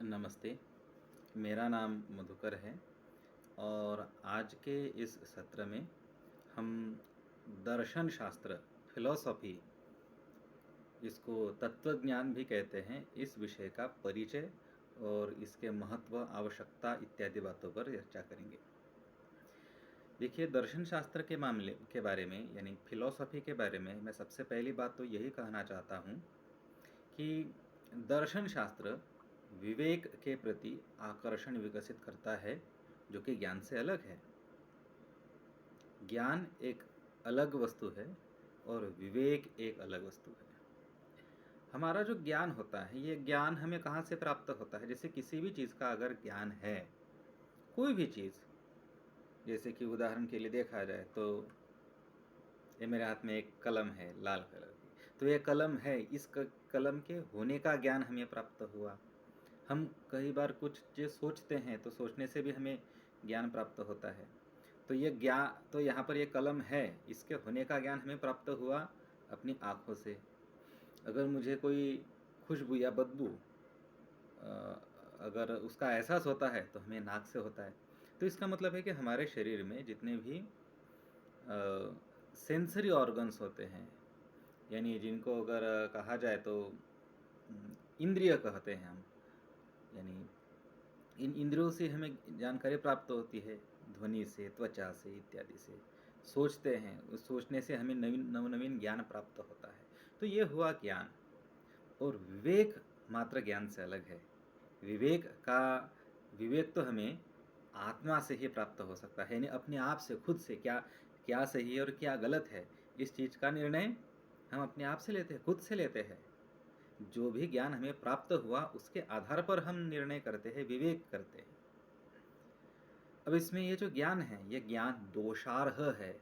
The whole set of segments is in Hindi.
नमस्ते, मेरा नाम मधुकर है और आज के इस सत्र में हम दर्शन शास्त्र, फिलॉसफी, इसको तत्वज्ञान भी कहते हैं, इस विषय का परिचय और इसके महत्व, आवश्यकता इत्यादि बातों पर चर्चा करेंगे। देखिए, दर्शन शास्त्र के मामले के बारे में यानी फिलॉसफी के बारे में मैं सबसे पहली बात तो यही कहना चाहता हूँ कि दर्शन शास्त्र विवेक के प्रति आकर्षण विकसित करता है, जो कि ज्ञान से अलग है। ज्ञान एक अलग वस्तु है और विवेक एक अलग वस्तु है। हमारा जो ज्ञान होता है, ये ज्ञान हमें कहाँ से प्राप्त होता है? जैसे किसी भी चीज़ का अगर ज्ञान है, कोई भी चीज़, जैसे कि उदाहरण के लिए देखा जाए तो ये मेरे हाथ में एक कलम है लाल कलर की, तो ये कलम है, इस कलम के होने का ज्ञान हमें प्राप्त हुआ। हम कई बार कुछ चीज़ सोचते हैं तो सोचने से भी हमें ज्ञान प्राप्त होता है। तो ये ज्ञान, तो यहाँ पर ये कलम है, इसके होने का ज्ञान हमें प्राप्त हुआ अपनी आँखों से। अगर मुझे कोई खुशबू या बदबू अगर उसका एहसास होता है तो हमें नाक से होता है। तो इसका मतलब है कि हमारे शरीर में जितने भी सेंसरी ऑर्गन्स होते हैं, यानी जिनको अगर कहा जाए तो इंद्रिय कहते हैं हम, यानी इन इंद्रियों से हमें जानकारी प्राप्त होती है, ध्वनि से, त्वचा से इत्यादि से। सोचते हैं, उस सोचने से हमें नवनवीन ज्ञान प्राप्त होता है। तो ये हुआ ज्ञान। और विवेक मात्र ज्ञान से अलग है। विवेक तो हमें आत्मा से ही प्राप्त हो सकता है, यानी अपने आप से, खुद से क्या क्या सही है और क्या गलत है, इस चीज़ का निर्णय हम अपने आप से लेते हैं, खुद से लेते हैं। जो भी ज्ञान हमें प्राप्त हुआ उसके आधार पर हम निर्णय करते हैं, विवेक करते हैं। अब इसमें ये जो ज्ञान है, ये ज्ञान दोषार्ह है।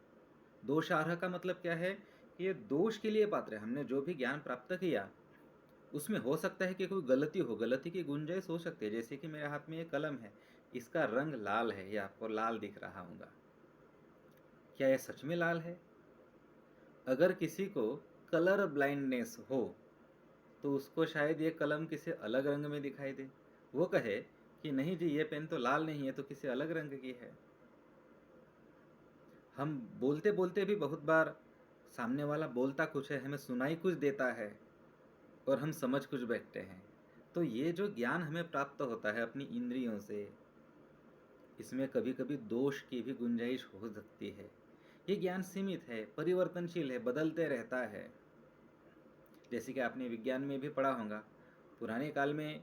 दोषार्ह का मतलब क्या है कि ये दोष के लिए पात्र है। हमने जो भी ज्ञान प्राप्त किया उसमें हो सकता है कि कोई गलती हो, गलती की गुंजाइश हो सकती है। जैसे कि मेरे हाथ में ये कलम है, इसका रंग लाल है, ये आपको लाल दिख रहा होगा। क्या यह सच में लाल है? अगर किसी को कलर ब्लाइंडनेस हो तो उसको शायद ये कलम किसी अलग रंग में दिखाई दे, वो कहे कि नहीं जी, ये पेन तो लाल नहीं है, तो किसी अलग रंग की है। हम बोलते बोलते भी बहुत बार सामने वाला बोलता कुछ है, हमें सुनाई कुछ देता है और हम समझ कुछ बैठते हैं। तो ये जो ज्ञान हमें प्राप्त होता है अपनी इंद्रियों से, इसमें कभी कभी दोष की भी गुंजाइश हो सकती है। ये ज्ञान सीमित है, परिवर्तनशील है, बदलते रहता है। जैसे कि आपने विज्ञान में भी पढ़ा होगा, पुराने काल में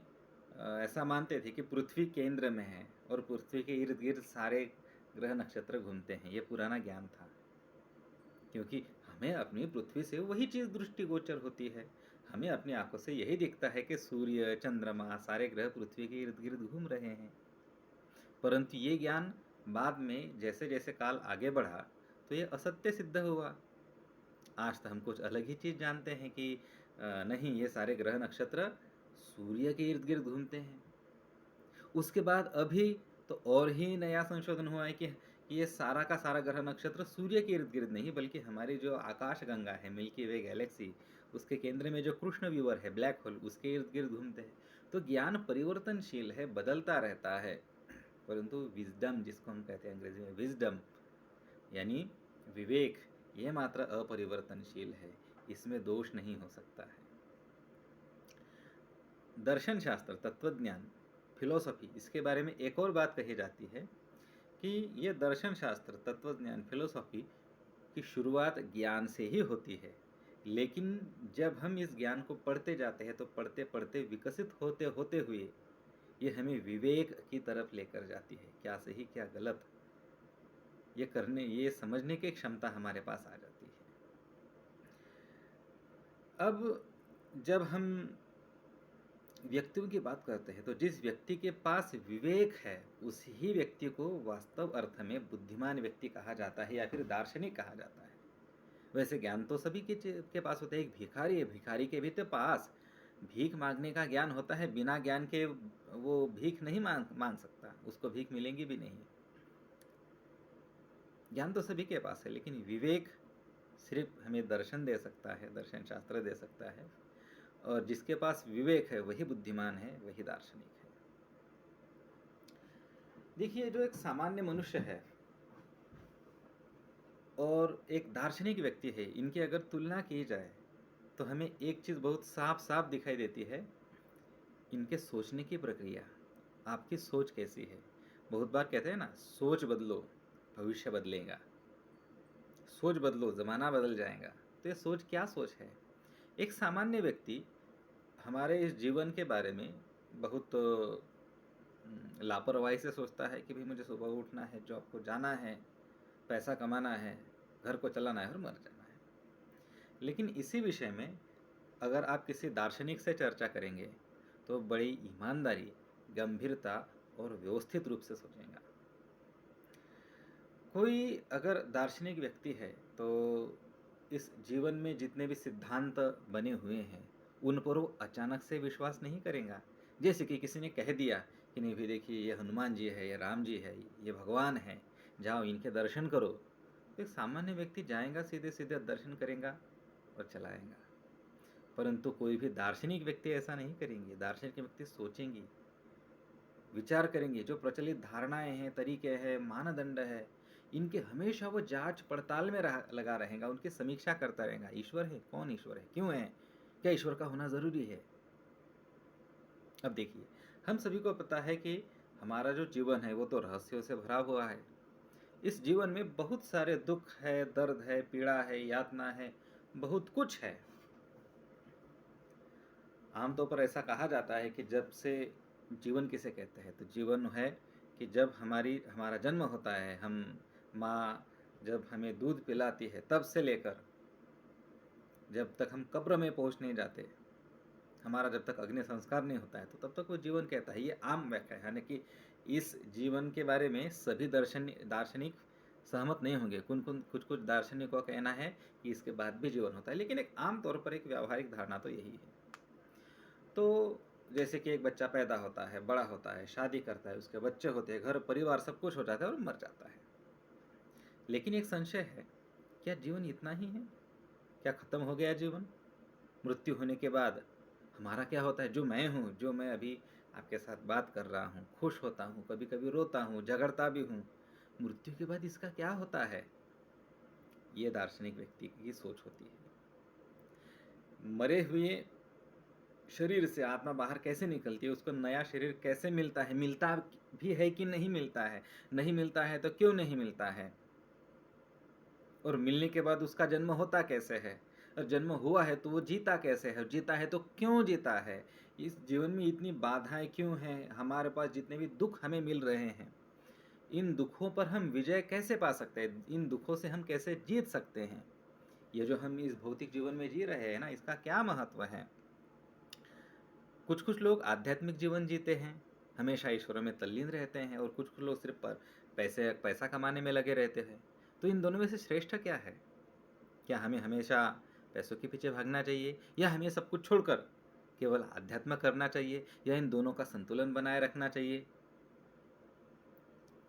ऐसा मानते थे कि पृथ्वी केंद्र में है और पृथ्वी के इर्द गिर्द सारे ग्रह नक्षत्र घूमते हैं। ये पुराना ज्ञान था, क्योंकि हमें अपनी पृथ्वी से वही चीज़ दृष्टिगोचर होती है। हमें अपनी आंखों से यही दिखता है कि सूर्य, चंद्रमा, सारे ग्रह पृथ्वी के इर्द गिर्द घूम रहे हैं। परंतु ये ज्ञान बाद में जैसे जैसे काल आगे बढ़ा तो ये असत्य सिद्ध हुआ। आज तो हम कुछ अलग ही चीज़ जानते हैं कि नहीं, ये सारे ग्रह नक्षत्र सूर्य के इर्द गिर्द घूमते हैं। उसके बाद अभी तो और ही नया संशोधन हुआ है कि ये सारा का सारा ग्रह नक्षत्र सूर्य के इर्द गिर्द नहीं, बल्कि हमारी जो आकाश गंगा है, मिल्की वे गैलेक्सी, उसके केंद्र में जो कृष्ण व्यूवर है, ब्लैक होल, उसके इर्द गिर्द घूमते हैं। तो ज्ञान परिवर्तनशील है, बदलता रहता है। परंतु विजडम, जिसको हम कहते हैं अंग्रेजी में विजडम, यानी विवेक, ये मात्र अपरिवर्तनशील है, इसमें दोष नहीं हो सकता है। दर्शन शास्त्र, तत्वज्ञान, फिलोसफी, इसके बारे में एक और बात कही जाती है कि ये दर्शन शास्त्र, तत्वज्ञान, फिलोसफी की शुरुआत ज्ञान से ही होती है। लेकिन जब हम इस ज्ञान को पढ़ते जाते हैं तो पढ़ते पढ़ते विकसित होते होते हुए ये हमें विवेक की तरफ लेकर जाती है। क्या सही क्या गलत, ये समझने की क्षमता हमारे पास आ जाती है। अब जब हम व्यक्तियों की बात करते हैं तो जिस व्यक्ति के पास विवेक है उस ही व्यक्ति को वास्तव अर्थ में बुद्धिमान व्यक्ति कहा जाता है या फिर दार्शनिक कहा जाता है। वैसे ज्ञान तो सभी के पास होता है। एक भिखारी है, भिखारी के भी तो पास भीख मांगने का ज्ञान होता है। बिना ज्ञान के वो भीख नहीं मांग सकता, उसको भीख मिलेंगी भी नहीं। ज्ञान तो सभी के पास है, लेकिन विवेक सिर्फ हमें दर्शन दे सकता है, दर्शन शास्त्र दे सकता है। और जिसके पास विवेक है वही बुद्धिमान है, वही दार्शनिक है। देखिए, जो एक सामान्य मनुष्य है और एक दार्शनिक व्यक्ति है, इनकी अगर तुलना की जाए, तो हमें एक चीज़ बहुत साफ-साफ दिखाई देती है, इनके सोचने की प्रक्रिया। आपकी सोच कैसी है? बहुत बार कहते हैं ना, सोच बदलो, भविष्य बदलेगा। सोच बदलो, ज़माना बदल जाएगा। तो ये सोच क्या सोच है? एक सामान्य व्यक्ति हमारे इस जीवन के बारे में बहुत लापरवाही से सोचता है कि भई मुझे सुबह उठना है, जॉब को जाना है, पैसा कमाना है, घर को चलाना है और मर जाना है। लेकिन इसी विषय में अगर आप किसी दार्शनिक से चर्चा करेंगे, तो बड़ी ईमानदारी, गंभीरता और व्यवस्थित रूप से सोचेंगा। कोई अगर दार्शनिक व्यक्ति है, तो इस जीवन में जितने भी सिद्धांत बने हुए हैं, उन पर वो अचानक से विश्वास नहीं करेगा। जैसे कि किसी ने कह दिया कि नहीं भई देखिए, ये हनुमान जी है, ये राम जी है, ये भगवान हैं, जाओ इनके दर्शन करो। तो एक सामान्य व्यक्ति जाएगा, सीधे-सीधे दर्शन करेगा और चला आएगा। परंतु कोई भी दार्शनिक व्यक्ति ऐसा नहीं करेंगे। दार्शनिक व्यक्ति सोचेंगे, विचार करेंगे, जो प्रचलित धारणाएँ हैं, तरीके हैं, मानदंड है, इनके हमेशा वो जाँच-पड़ताल में लगा रहेगा, उनकी समीक्षा करता रहेगा। ईश्वर है? कौन ईश्वर है? क्यों है? क्या ईश्वर का होना ज़रूरी है? अब देखिए, हम सभी को पता है कि हमारा जो जीवन है, वो तो रहस्यों से भरा हुआ है। इस जीवन में बहुत सारे दुःख है, दर्द है, पीड़ा है, यातना है, बहुत कुछ है। आमतौर पर ऐसा कहा जाता है कि जब से जीवन किसे कहते हैं, तो जीवन है कि जब हमारा जन्म होता है, हम माँ जब हमें दूध पिलाती है, तब से लेकर जब तक हम कब्र में पहुँच नहीं जाते, हमारा जब तक अग्नि संस्कार नहीं होता है, तो तब तक वो जीवन कहता है। ये आम व्याख्या है, यानी कि इस जीवन के बारे में सभी दार्शनिक सहमत नहीं होंगे। कुछ-कुछ दार्शनिकों का कहना है कि इसके बाद भी जीवन होता है, लेकिन एक आम तौर पर एक व्यावहारिक धारणा तो यही है। तो जैसे कि एक बच्चा पैदा होता है, बड़ा होता है, शादी करता है, उसके बच्चे होते हैं, घर-परिवार सब कुछ हो जाता है और मर जाता है। लेकिन एक संशय है, क्या जीवन इतना ही है? क्या खत्म हो गया जीवन? मृत्यु होने के बाद हमारा क्या होता है? जो मैं हूँ, जो मैं अभी आपके साथ बात कर रहा हूँ, खुश होता हूँ, कभी-कभी रोता हूँ, झगड़ता भी हूँ, मृत्यु के बाद इसका क्या होता है? ये दार्शनिक व्यक्ति की सोच होती है। मरे हुए शरीर से आत्मा बाहर कैसे निकलती है, उसको नया शरीर कैसे मिलता है, मिलता भी है कि नहीं मिलता है, नहीं मिलता है तो क्यों नहीं मिलता है, और मिलने के बाद उसका जन्म होता कैसे है, और जन्म हुआ है तो वो जीता कैसे है, जीता है तो क्यों जीता है, इस जीवन में इतनी बाधाएं क्यों हैं, हमारे पास जितने भी दुख हमें मिल रहे हैं, इन दुखों पर हम विजय कैसे पा सकते हैं, इन दुखों से हम कैसे जीत सकते हैं। ये जो हम इस भौतिक जीवन में जी रहे हैं ना, इसका क्या महत्व है। कुछ-कुछ लोग आध्यात्मिक जीवन जीते हैं, हमेशा ईश्वर में तल्लीन रहते हैं, और कुछ-कुछ लोग सिर्फ़ प पैसा कमाने में लगे रहते हैं। तो इन दोनों में से श्रेष्ठ क्या है? क्या हमें हमेशा पैसों के पीछे भागना चाहिए, या हमें सब कुछ छोड़कर केवल आध्यात्म करना चाहिए, या इन दोनों का संतुलन बनाए रखना चाहिए?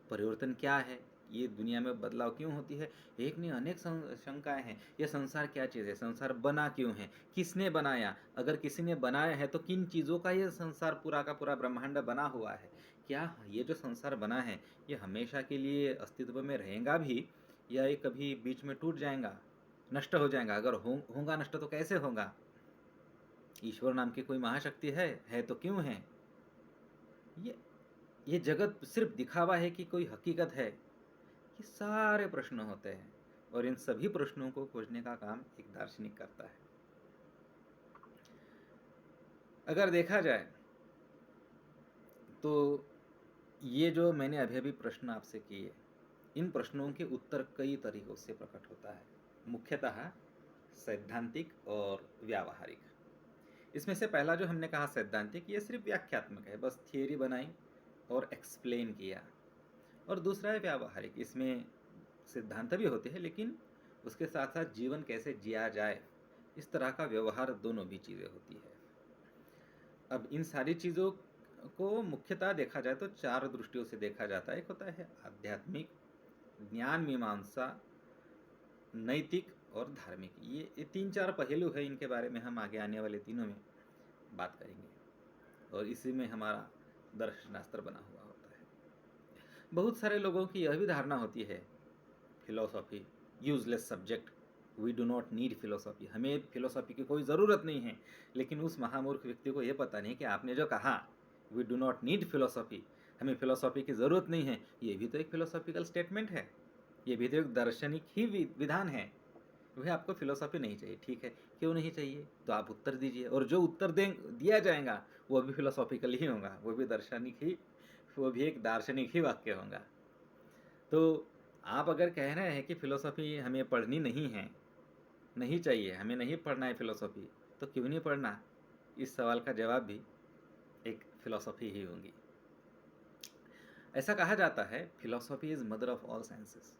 परिवर्तन क्या है? ये दुनिया में बदलाव क्यों होती है? एक नहीं अनेक शंकाएँ हैं। ये संसार क्या चीज़ है? संसार बना क्यों है? किसने बनाया? अगर किसी ने बनाया है तो किन चीज़ों का ये संसार पूरा का पूरा ब्रह्मांड बना हुआ है? क्या ये जो संसार बना है, ये हमेशा के लिए अस्तित्व में रहेगा भी, या ये कभी बीच में टूट जाएगा, नष्ट हो जाएगा? अगर होगा नष्ट तो कैसे होगा? ईश्वर नाम की कोई महाशक्ति है तो क्यों है? ये ये जगत सिर्फ़ दिखावा है कि कोई हकीकत है? ये सारे प्रश्न होते हैं, और इन सभी प्रश्नों को खोजने का काम एक दार्शनिक करता है। अगर देखा जाए, तो ये जो मैंने अभी-अभी प्रश्न आपसे किए, इन प्रश्नों के उत्तर कई तरीकों से प्रकट होता है। मुख्यतः सैद्धांतिक और व्यावहारिक। इसमें से पहला जो हमने कहा सैद्धांतिक, ये सिर्फ़ व्याख्यात्मक है, बस थियरी बनाई और एक्सप्लेन किया। और दूसरा है व्यावहारिक, इसमें सिद्धांत भी होते हैं, लेकिन उसके साथ-साथ जीवन कैसे जिया जाए, इस तरह का व्यवहार, दोनों भी चीज़ें होती है। अब इन सारी चीज़ों को मुख्यतः देखा जाए तो 4 दृष्टियों से देखा जाता है। एक होता है आध्यात्मिक, ज्ञान मीमांसा, नैतिक और धार्मिक। ये 3-4 पहलू हैं, इनके बारे में हम आगे आने वाले दिनों में बात करेंगे, और इसी में हमारा दर्शनशास्त्र बना हुआ होता है। बहुत सारे लोगों की यह भी धारणा होती है, philosophy useless subject, we do not need philosophy, हमें फिलोसॉफी की कोई ज़रूरत नहीं है। लेकिन उस महामूर्ख व्यक्ति को यह पता नहीं कि आपने जो कहा we do not need philosophy, हमें फिलोसॉफी की ज़रूरत नहीं है, ये भी तो एक फिलोसॉफिकल स्टेटमेंट है, ये भी तो एक दार्शनिक ही विधान है। वह आपको फिलोसॉफी नहीं चाहिए, ठीक है, क्यों नहीं चाहिए, तो आप उत्तर दीजिए, और जो उत्तर दिया जाएगा वो भी फिलोसॉफिकल ही होगा, वो भी दार्शनिक ही, वो भी एक दार्शनिक ही वाक्य होगा। तो आप अगर कह रहे हैं कि फ़िलोसॉफ़ी हमें पढ़नी नहीं है, नहीं चाहिए, हमें नहीं पढ़ना है फ़िलोसॉफ़ी, तो क्यों नहीं पढ़ना? इस सवाल का जवाब भी एक फ़िलोसॉफ़ी ही होगी। ऐसा कहा जाता है, philosophy is mother of all sciences.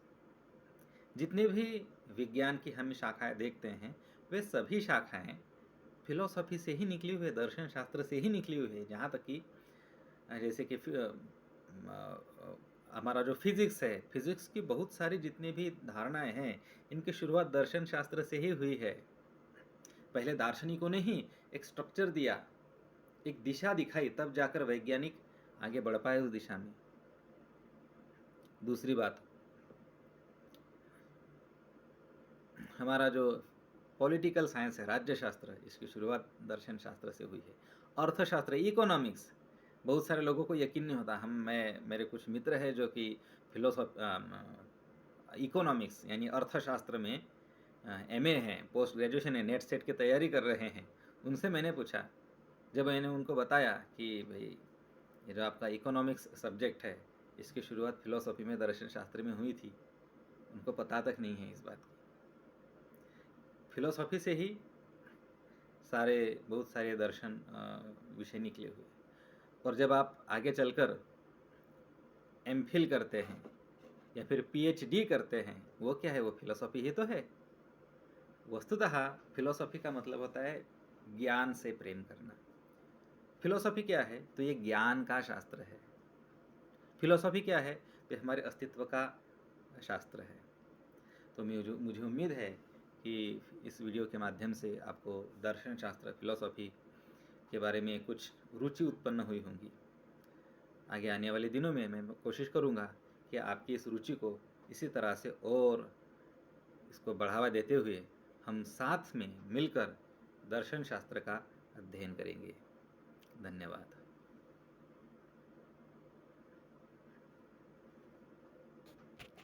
जितने भी विज्ञान की हम शाखाएँ देखते हैं, वे सभी शाखाएँ फ़िलोसॉफ़ी से ही निकली हुई है, दर्शन शास्त्र से ही निकली हुई है। जहाँ तक कि जैसे कि हमारा जो फिज़िक्स है, फिज़िक्स की बहुत सारी जितनी भी धारणाएँ हैं, इनकी शुरुआत दर्शन शास्त्र से ही हुई है। पहले दार्शनिकों ने ही एक स्ट्रक्चर दिया, एक दिशा दिखाई, तब जाकर वैज्ञानिक आगे बढ़ पाए उस दिशा में। दूसरी बात, हमारा जो पॉलिटिकल साइंस है, राज्यशास्त्र, इसकी शुरुआत दर्शन शास्त्र से हुई है। अर्थशास्त्र, इकोनॉमिक्स, बहुत सारे लोगों को यकीन नहीं होता, मेरे कुछ मित्र हैं जो कि इकोनॉमिक्स यानी अर्थशास्त्र में एमए हैं, पोस्ट ग्रेजुएशन है, नेट सेट की तैयारी कर रहे हैं। उनसे मैंने पूछा, जब मैंने उनको बताया कि भाई ये जो आपका इकोनॉमिक्स सब्जेक्ट है, इसकी शुरुआत फिलोसॉफी में, दर्शन शास्त्र में हुई थी, उनको पता तक नहीं है इस बात की। फिलोसॉफी से ही बहुत सारे दर्शन विषय निकले हुए। और जब आप आगे चलकर एमफिल करते हैं या फिर पीएचडी करते हैं, वो क्या है, वो फिलोसॉफी ही तो है। वस्तुतः फिलोसॉफी का मतलब होता है ज्ञान से प्रेम करना। फिलोसॉफी क्या है, तो ये ज्ञान का शास्त्र है। फिलोसॉफी क्या है, तो हमारे अस्तित्व का शास्त्र है। तो मुझे उम्मीद है कि इस वीडियो के माध्यम से आपको दर्शन शास्त्र, फिलोसॉफी के बारे में कुछ रुचि उत्पन्न हुई होंगी। आगे आने वाले दिनों में मैं कोशिश करूँगा कि आपकी इस रुचि को इसी तरह से और इसको बढ़ावा देते हुए हम साथ में मिलकर दर्शन शास्त्र का अध्ययन करेंगे। धन्यवाद।